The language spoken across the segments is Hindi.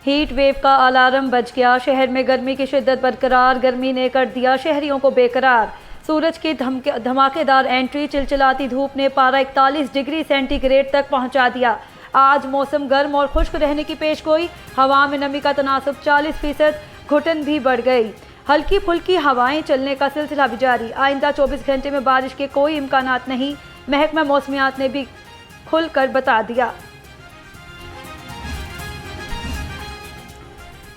हीट वेव का अलार्म बज गया। शहर में गर्मी की शिद्दत बरकरार। गर्मी ने कर दिया शहरियों को बेकरार। सूरज की धमाकेदार एंट्री, चिलचिलाती धूप ने पारा 41 डिग्री सेंटीग्रेड तक पहुंचा दिया। आज मौसम गर्म और खुश्क रहने की पेशगोई। हवा में नमी का तनासब 40%, घुटन भी बढ़ गई। हल्की फुल्की हवाएं चलने का सिलसिला भी जारी। आइंदा 24 घंटे में बारिश के कोई इम्कानात नहीं, महकमा मौसमियात ने भी खुलकर बता दिया।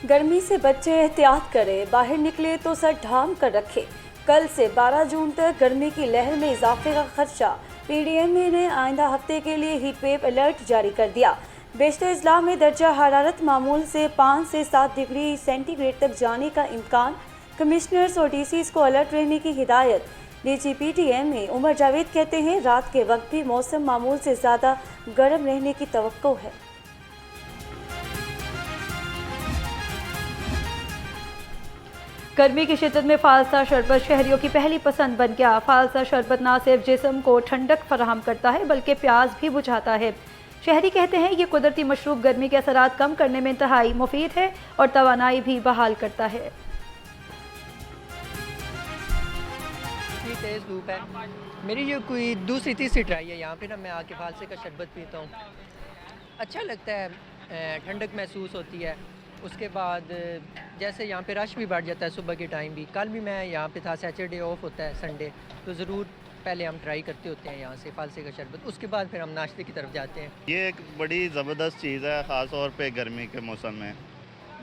गर्मी से बच्चे एहतियात करें, बाहर निकले तो सर ढांप कर रखें। कल से 12 जून तक गर्मी की लहर में इजाफे का खदशा। पीडीएमए ने आइंदा हफ्ते के लिए हीट वेव अलर्ट जारी कर दिया। बेशतर अजला में दर्जा हरारत मामूल से 5 से 7 डिग्री सेंटीग्रेड तक जाने का इम्कान। कमिश्नर्स और डीसीज को अलर्ट रहने की हिदायत। डीजी पीडीएमए उमर जावेद कहते हैं, रात के वक्त भी मौसम मामूल से ज़्यादा गर्म रहने की तवक्को है। गर्मी की शिद्दत में फालसा शरबत शहरियों की पहली पसंद बन गया। फालसा शरबत न सिर्फ जिस्म को ठंडक फराहम करता है बल्कि प्यास भी बुझाता है। शहरी कहते हैं ये कुदरती मशरूब गर्मी के असरात कम करने में इंतहाई मुफीद है और तवानाई भी बहाल करता है। तेज़ धूप है, मेरी जो कोई दूसरी तीसरी ट्राई है यहाँ पे ना, मैं आके फालसे का शरबत पीता हूँ। अच्छा लगता है, ठंडक महसूस होती है। उसके बाद जैसे यहाँ पे रश भी बढ़ जाता है सुबह के टाइम भी। कल भी मैं यहाँ पे था, सैटरडे ऑफ होता है, संडे, तो ज़रूर पहले हम ट्राई करते होते हैं यहाँ से फालसे का शरबत। उसके बाद फिर हम नाश्ते की तरफ जाते हैं। ये एक बड़ी ज़बरदस्त चीज़ है, ख़ास तौर पे गर्मी के मौसम में।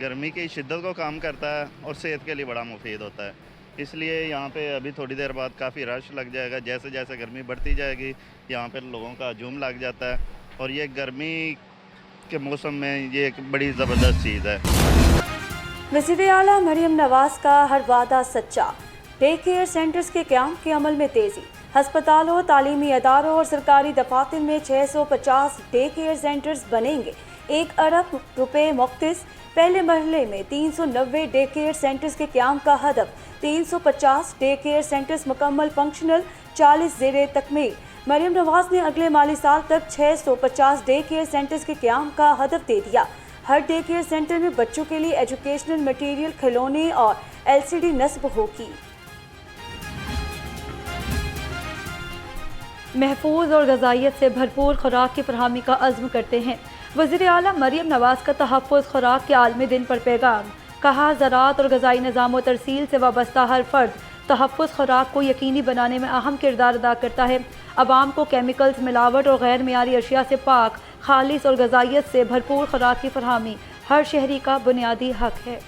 गर्मी की शिद्दत को कम करता है और सेहत के लिए बड़ा मुफीद होता है। इसलिए यहाँ पे अभी थोड़ी देर बाद काफ़ी रश लग जाएगा। जैसे जैसे गर्मी बढ़ती जाएगी यहाँ पे लोगों का हजूम लग जाता है और ये गर्मी के मौसम में ये एक बड़ी ज़बरदस्त चीज़ है। वज़ीर आला मरियम नवाज़ का हर वादा सच्चा। डे केयर सेंटर्स के क़याम के अमल में तेज़ी। हस्पतालों, तालीमी अदारों और सरकारी दफातर में 650 डे केयर सेंटर्स बनेंगे। 1 अरब रुपए मुख्तिस। पहले मरहले में 390 डे केयर सेंटर्स के क़याम का हदफ। 350 डे केयर सेंटर्स मुकम्मल फंक्शनल, 40 ज़ेरे तकमील। मरियम नवाज़ ने अगले माली साल तक 650 डे केयर सेंटर्स के क़याम का हदफ दे दिया। हर डे केयर सेंटर में बच्चों के लिए एजुकेशनल मटीरियल, खिलौने और LCD नस्ब होगी। महफूज और गज़ाइयत से भरपूर खुराक की फरहमी का अज़्म करते हैं। वज़ीर आला मरियम नवाज़ का तहफ़्फ़ुज़ खुराक के आलमी दिन पर पैगाम। कहा, ज़राअत और गज़ाई निज़ाम व तरसील से वाबस्ता हर फ़र्द तहफ़्फ़ुज़ खुराक को यकीनी बनाने में अहम किरदार अदा करता है। आवाम को केमिकल्स, मिलावट और गैर मियारी अशिया से पाक, खालिस और गज़ाइयत से भरपूर खुराक की फरहमी हर शहरी का बुनियादी हक है।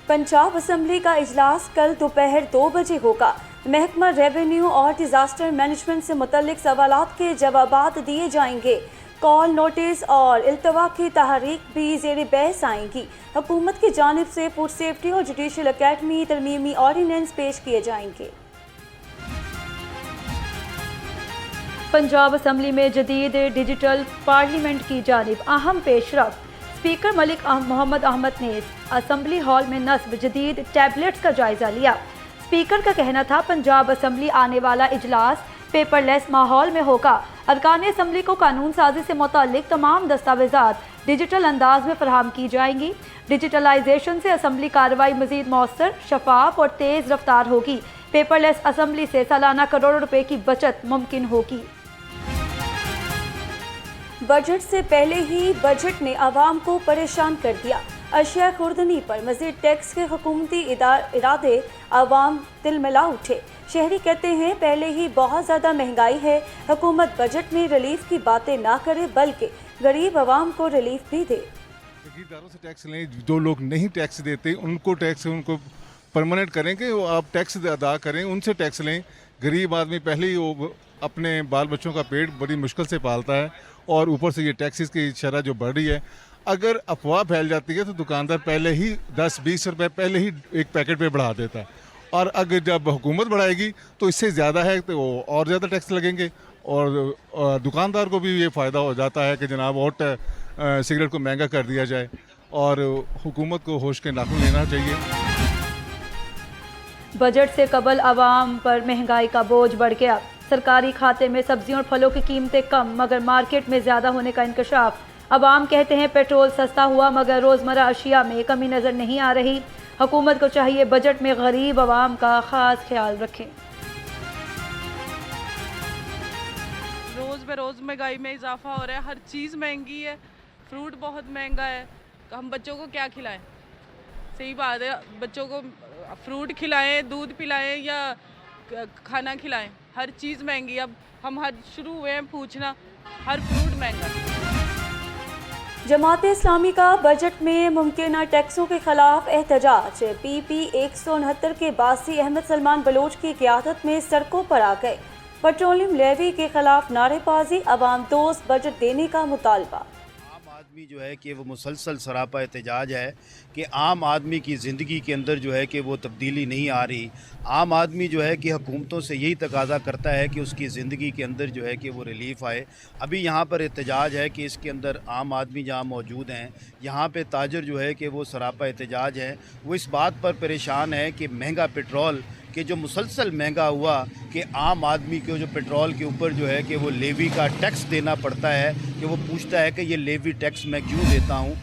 पंजाब असम्बली का इजलास कल दोपहर 2 बजे होगा। महकमा रेवेन्यू और डिज़ास्टर मैनेजमेंट से मुतल्लिक सवालात के जवाबात दिए जाएंगे। कॉल, नोटिस और इल्तवा की तहरीक भी ज़ेर बहस आएंगी। हुकूमत की जानिब से फूड सेफ्टी और जुडिशल अकेडमी तरमीमी ऑर्डिनेंस पेश किए जाएंगे। पंजाब असम्बली में जदीद डिजिटल पार्लियामेंट की जानिब अहम पेशरफ। स्पीकर मलिक मोहम्मद अहमद ने असम्बली हॉल में नस्ब जदीद टैबलेट्स का जायजा लिया। स्पीकर का कहना था, पंजाब असम्बली आने वाला इजलास पेपरलेस माहौल में होगा। अरकान असम्बली को कानून साजी से मुताल्लिक तमाम दस्तावेजात डिजिटल अंदाज में फराहम की जाएंगी। डिजिटलाइजेशन से असम्बली कार्रवाई मजीद मौसर, शफाफ और तेज़ रफ्तार होगी। पेपरलेस असम्बली से सालाना करोड़ों रुपए की बचत मुमकिन होगी। बजट से पहले ही बजट ने आवाम को परेशान कर दिया। अशिया खुर्दनी पर मज़ीद टैक्स के हुकूमती इरादे आवाम तिलमिला उठे। शहरी कहते हैं, पहले ही बहुत ज़्यादा महंगाई है, हुकूमत बजट में रिलीफ की बातें ना करे बल्कि गरीब आवाम को रिलीफ भी दे। जागीरदारों से टैक्स लें, जो लोग नहीं टैक्स देते उनको टैक्स, उनको परमानेंट करें कि वो आप टैक्स अदा करें, उनसे टैक्स लें। गरीब आदमी पहले ही वो अपने बाल बच्चों का पेट बड़ी मुश्किल से पालता है और ऊपर से ये टैक्सेस की शरह जो बढ़ रही है, अगर अफवाह फैल जाती है तो दुकानदार पहले ही 10-20 रुपए पहले ही एक पैकेट पे बढ़ा देता है। और अगर जब हुकूमत बढ़ाएगी तो इससे ज़्यादा है तो और ज़्यादा टैक्स लगेंगे और दुकानदार को भी ये फ़ायदा हो जाता है कि जनाब और सिगरेट को महंगा कर दिया जाए और हुकूमत को होश के नाखून लेना चाहिए। बजट से कबल आवाम पर महंगाई का बोझ बढ़ गया। सरकारी खाते में सब्जियों और फलों की कीमतें कम मगर मार्केट में ज़्यादा होने का इंकशाफ। अवाम कहते हैं पेट्रोल सस्ता हुआ मगर रोज़मर्रा अशिया में कमी नज़र नहीं आ रही। हुकूमत को चाहिए बजट में गरीब अवाम का ख़ास ख्याल रखें। रोज़ बरोज़ महंगाई में इजाफा हो रहा है, हर चीज़ महंगी है, फ्रूट बहुत महंगा है। हम बच्चों को क्या खिलाएं? सही बात है, बच्चों को फ्रूट खिलाएं, दूध पिलाएं या खाना खिलाएं, हर चीज़ महंगी। अब हम हर शुरू हुए हैं पूछना, हर फ्रूट महंगा। जमात इस्लामी का बजट में मुमकिन टैक्सों के खिलाफ एहतजाज। PP 169 के बासी अहमद सलमान बलोच की क़यादत में सड़कों पर आ गए। पेट्रोलियम लेवी के खिलाफ नारेबाजी, अवाम दोस्त बजट देने का मुतालबा। आदमी जो है कि वो मुसलसल सरापा एहतजाज है कि आम आदमी की ज़िंदगी के अंदर जो है कि वो तब्दीली नहीं आ रही। आम आदमी जो है कि हुकूमतों से यही तकाज़ा करता है कि उसकी ज़िंदगी के अंदर जो है कि वो रिलीफ़ आए। अभी यहाँ पर एहतजाज है कि इसके अंदर आम आदमी जहाँ मौजूद हैं, यहाँ पे ताजर जो है कि वो सरापा एहतजाज है। वो इस बात पर परेशान है कि महंगा पेट्रोल कि जो मुसलसल महंगा हुआ कि आम आदमी को जो पेट्रोल के ऊपर जो है कि वो लेवी का टैक्स देना पड़ता है, कि वो पूछता है कि ये लेवी टैक्स मैं क्यों देता हूँ।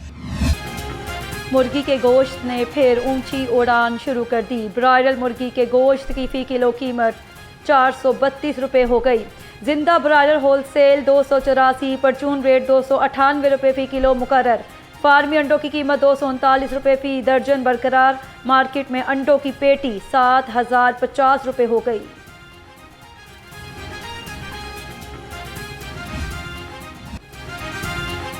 मुर्गी के गोश्त ने फिर ऊंची उड़ान शुरू कर दी। ब्रायलर मुर्गी के गोश्त की फ़ी किलो कीमत 432 रुपये हो गई। जिंदा ब्रायलर होलसेल 284, परचून रेट 298 रुपये फ़ी किलो मुकर्रर। फार्मी अंडों की कीमत 239 रुपये फ़ी दर्जन बरकरार। मार्केट में अंडों की पेटी 7050 रुपये हो गई।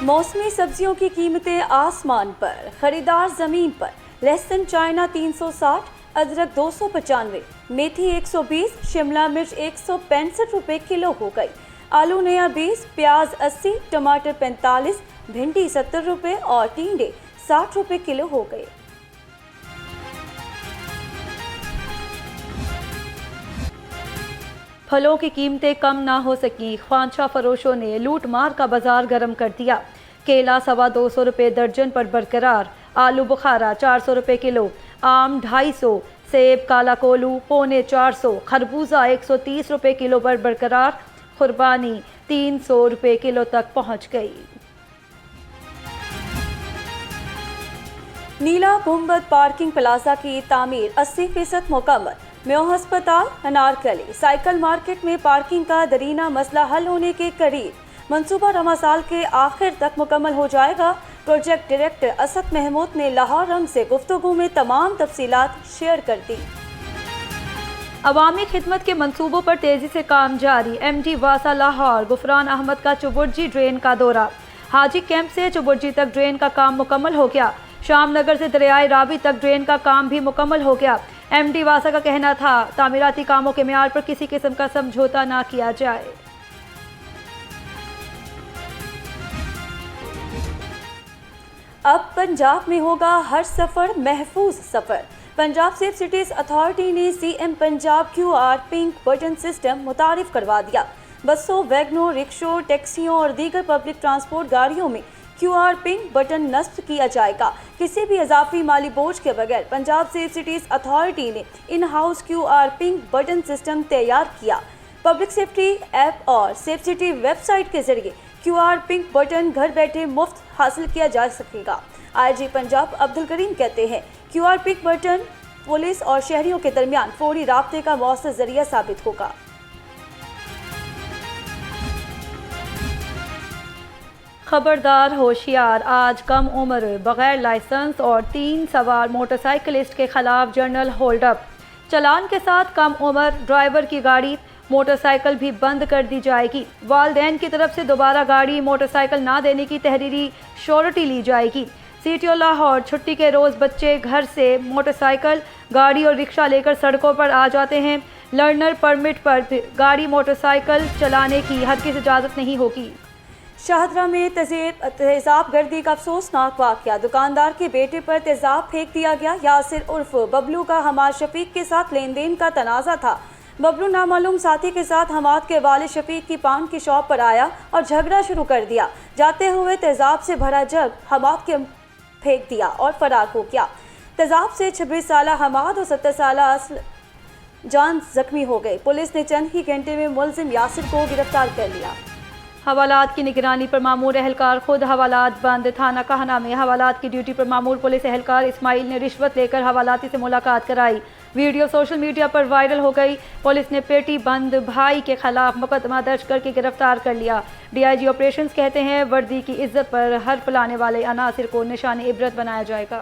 मौसमी सब्जियों की कीमतें आसमान पर, खरीदार जमीन पर। लहसुन चाइना 360, अदरक 295, मेथी 120, शिमला मिर्च 165 रुपये किलो हो गई। आलू नया 20, प्याज 80, टमाटर 45, भिंडी 70 रुपये और टिंडे 60 रुपये किलो हो गए। फलों की कीमतें कम ना हो सकी। ख्वांचा फरोशों ने लूट मार का बाजार गर्म कर दिया। केला 225 रुपये दर्जन पर बरकरार। आलू बुखारा 400 रुपये किलो, आम 250, सेब काला कोलू 450, खरबूजा 130 रुपये किलो पर बरकरार। खुरबानी 300 रुपये किलो तक पहुंच गई। नीला गुंबद पार्किंग प्लाजा की तामीर 80% मुकम्मल। म्यो अस्पताल, अनारकली, साइकिल मार्केट में पार्किंग का दरीना मसला हल होने के करीब। मंसूबा रमा साल के आखिर तक मुकम्मल हो जाएगा। प्रोजेक्ट डायरेक्टर असद महमूद ने लाहौर रंग से गुफ्तगू में तमाम तफसीलात शेयर कर दी। अवामी खिदमत के मंसूबों पर तेजी से काम जारी। MD वासा लाहौर गुफरान अहमद का चुबुर्जी ड्रेन का दौरा। हाजी कैंप से चुबुर्जी तक ड्रेन का काम मुकम्मल हो गया। शाम नगर से दरियाए रावी तक ड्रेन का काम भी मुकम्मल हो गया। MD वासा का कहना था तामीराती कामों के मियार पर किसी किस्म का समझौता ना किया जाए। अब पंजाब में होगा हर सफ़र महफूज सफ़र। पंजाब सेफ सिटीज़ अथॉरिटी ने CM Punjab QR pink button system मुतारिफ करवा दिया। बसों, वैगनों, रिक्शों, टैक्सियों और दीगर पब्लिक ट्रांसपोर्ट गाड़ियों में QR पिंक बटन नस्ब किया जाएगा। किसी भी इजाफी माली बोझ के बगैर पंजाब सेफ सिटीज़ अथॉरिटी ने in house QR pink button system तैयार किया। पब्लिक सेफ्टी ऐप और सेफ सिटी वेबसाइट के जरिए QR पिंक बटन घर बैठे मुफ्त हासिल किया जा सकेगा। IG पंजाब अब्दुल करीम कहते हैं QR पिंक बटन पुलिस और शहरियों के दरमियान फौरी राब्ते का मौसर जरिया साबित होगा। खबरदार होशियार, आज कम उम्र बगैर लाइसेंस और 3 सवार मोटरसाइकिलिस्ट के खिलाफ जर्नल होल्डअप। चालान के साथ कम उम्र ड्राइवर की गाड़ी मोटरसाइकिल भी बंद कर दी जाएगी। वालिदैन की तरफ से दोबारा गाड़ी मोटरसाइकिल ना देने की तहरीरी श्योरिटी ली जाएगी। CTO लाहौर, छुट्टी के रोज़ बच्चे घर से मोटरसाइकिल, गाड़ी और रिक्शा लेकर सड़कों पर आ जाते हैं। लर्नर परमिट पर गाड़ी मोटरसाइकिल चलाने की हरगिज़ इजाज़त नहीं होगी। शाहदरा में तेज़ाब गर्दी का अफसोसनाक वाक़या। दुकानदार के बेटे पर तेज़ाब फेंक दिया गया। यासिर उर्फ बबलू का हमाद शफीक के साथ लेन देन का तनाज़ा था। बबलू नामालूम साथी के साथ हमाद के वालिद शफीक की पान की शॉप पर आया और झगड़ा शुरू कर दिया। जाते हुए तेज़ाब से भरा जग हमाद के फेंक दिया और फरार हो गया। तेज़ाब से 26 साला हमाद और 70 साला जान जख्मी हो गई। पुलिस ने चंद ही घंटे में मुलजिम यासिर को गिरफ्तार कर लिया। हवालात की निगरानी पर मामूर एहलकार खुद। हवालात बंद। थाना कहना में हवालात की ड्यूटी पर मामूर पुलिस एहलकार इस्माइल ने रिश्वत लेकर हवालाती से मुलाकात कराई। वीडियो सोशल मीडिया पर वायरल हो गई। पुलिस ने पेटी बंद भाई के खिलाफ मुकदमा दर्ज करके गिरफ्तार कर लिया। DIG ऑपरेशंस कहते हैं वर्दी की इज्जत पर हर फैलाने वाले अनासिर को निशान इबरत बनाया जाएगा।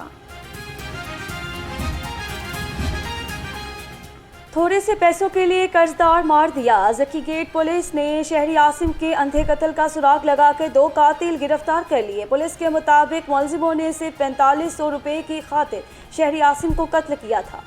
थोड़े से पैसों के लिए कर्जदार मार दिया। जकी गेट पुलिस ने शहरी आसिम के अंधे कत्ल का सुराग लगाकर 2 कातिल गिरफ्तार कर लिए। पुलिस के मुताबिक मुलजिमों ने सिर्फ 4500 रुपए की खातिर शहरी आसिम को कत्ल किया था।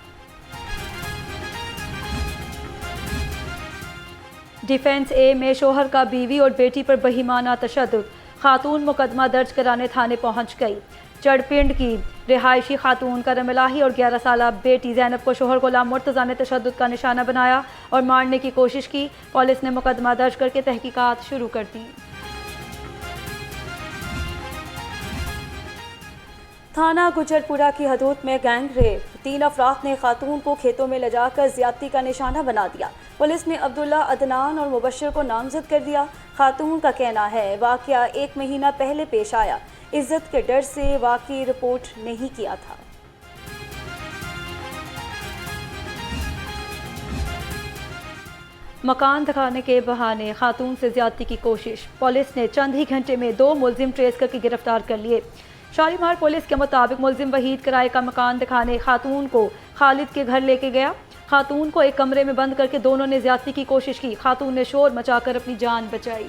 डिफेंस ए में शोहर का बीवी और बेटी पर बहिमाना तशद्दुद। खातून मुकदमा दर्ज कराने थाने पहुंच गई। चढ़पिंड की रिहायशी खातून करम इलाही और 11 साला बेटी जैनब को शोहर गुलाम मुर्तज़ा ने तशद्दुद का निशाना बनाया और मारने की कोशिश की। पुलिस ने मुकदमा दर्ज करके तहकीकात शुरू कर दी। थाना गुजरपुरा की हदूद में गैंग रेप। 3 अफराद ने खातून को खेतों में ले जाकर ज्यादती का निशाना बना दिया। पुलिस ने अब्दुल्ला, अदनान और मुबशर को नामजद कर दिया। खातून का कहना है वाकया 1 महीना पहले पेश आया। इज्जत के डर से वाकई रिपोर्ट नहीं किया था। मकान दिखाने के बहाने खातून से ज्यादती की कोशिश। पुलिस ने चंद ही घंटे में 2 मुलजिम ट्रेस करके गिरफ्तार कर लिए। शालीमार पुलिस के मुताबिक मुलजिम वहीद किराए का मकान दिखाने खातून को खालिद के घर लेके गया। खातून को एक कमरे में बंद करके दोनों ने ज्यादती की कोशिश की। खातून ने शोर मचाकर अपनी जान बचाई।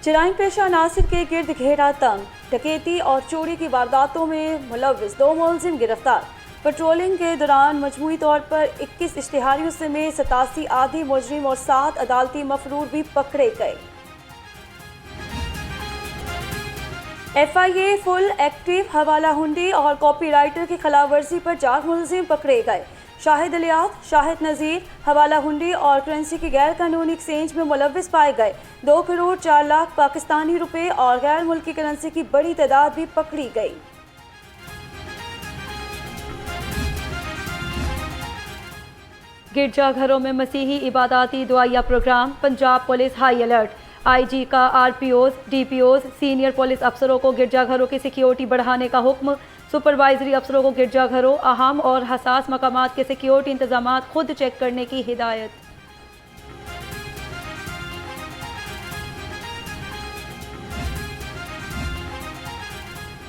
जराइम पेशा नासिर के गिर्द घेरा तंग। डकैती और चोरी की वारदातों में मुलव्विस 2 मुलजिम गिरफ्तार। पेट्रोलिंग के दौरान मजमूई तौर पर 21 इश्तिहारियों समेत 87 आधी मुजरिम और 7 अदालती मफरूर भी पकड़े गए। FIA full active. हवाला हुंडी और कॉपीराइटर की खिलाफ वर्जी पर 4 मुलजिम पकड़े गए। शाहिद अलियात, शाहिद नज़ीर हवाला हुंडी और करेंसी की गैर कानूनी एक्सचेंज में मुलव्विस पाए गए। 2 करोड़ 4 लाख पाकिस्तानी रुपए और गैर मुल्की करेंसी की बड़ी तादाद भी पकड़ी गई। गिरजाघरों में मसीही इबादाती दुआया program. Punjab police high alert. IG का RPOs, DPOs, सीनियर पुलिस अफसरों को गिरजाघरों की सिक्योरिटी बढ़ाने का हुक्म। सुपरवाइजरी अफसरों को गिरजाघरों, अहम और हसास मकामात के सिक्योरिटी इंतजाम खुद चेक करने की हिदायत।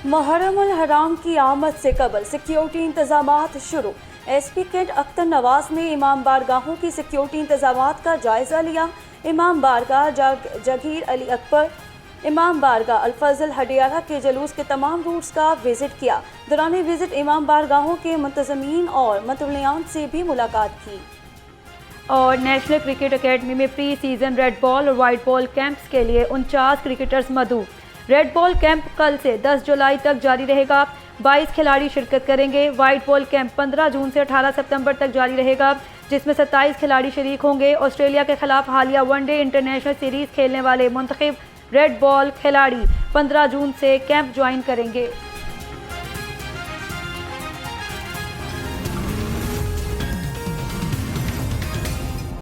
मुहर्रम उल हराम की आमद से कबल सिक्योरिटी इंतजामात शुरू। SP कैंट अख्तर नवाज ने इमाम बारगाहों की सिक्योरिटी इंतजामात का जायजा लिया। इमाम बारगाह जगीर अली अकबर, इमाम बारगाह अल-फजल हडियाला के जुलूस के तमाम रूट्स का विजिट किया। दौरान विजिट इमाम बारगाहों के मुंतज़मीन और मतवलियान से भी मुलाकात की। और नेशनल क्रिकेट एकेडमी में प्री सीजन रेड बॉल और वाइट बॉल कैंप्स के लिए 49 क्रिकेटर्स मदऊ। रेड बॉल कैंप कल से 10 जुलाई तक जारी रहेगा। 22 खिलाड़ी शिरकत करेंगे। वाइट बॉल कैंप 15 जून से 18 सितंबर तक जारी रहेगा, जिसमें 27 खिलाड़ी शरीक होंगे। ऑस्ट्रेलिया के खिलाफ हालिया वनडे इंटरनेशनल सीरीज खेलने वाले मुंतखब रेड बॉल खिलाड़ी 15 जून से कैंप ज्वाइन करेंगे।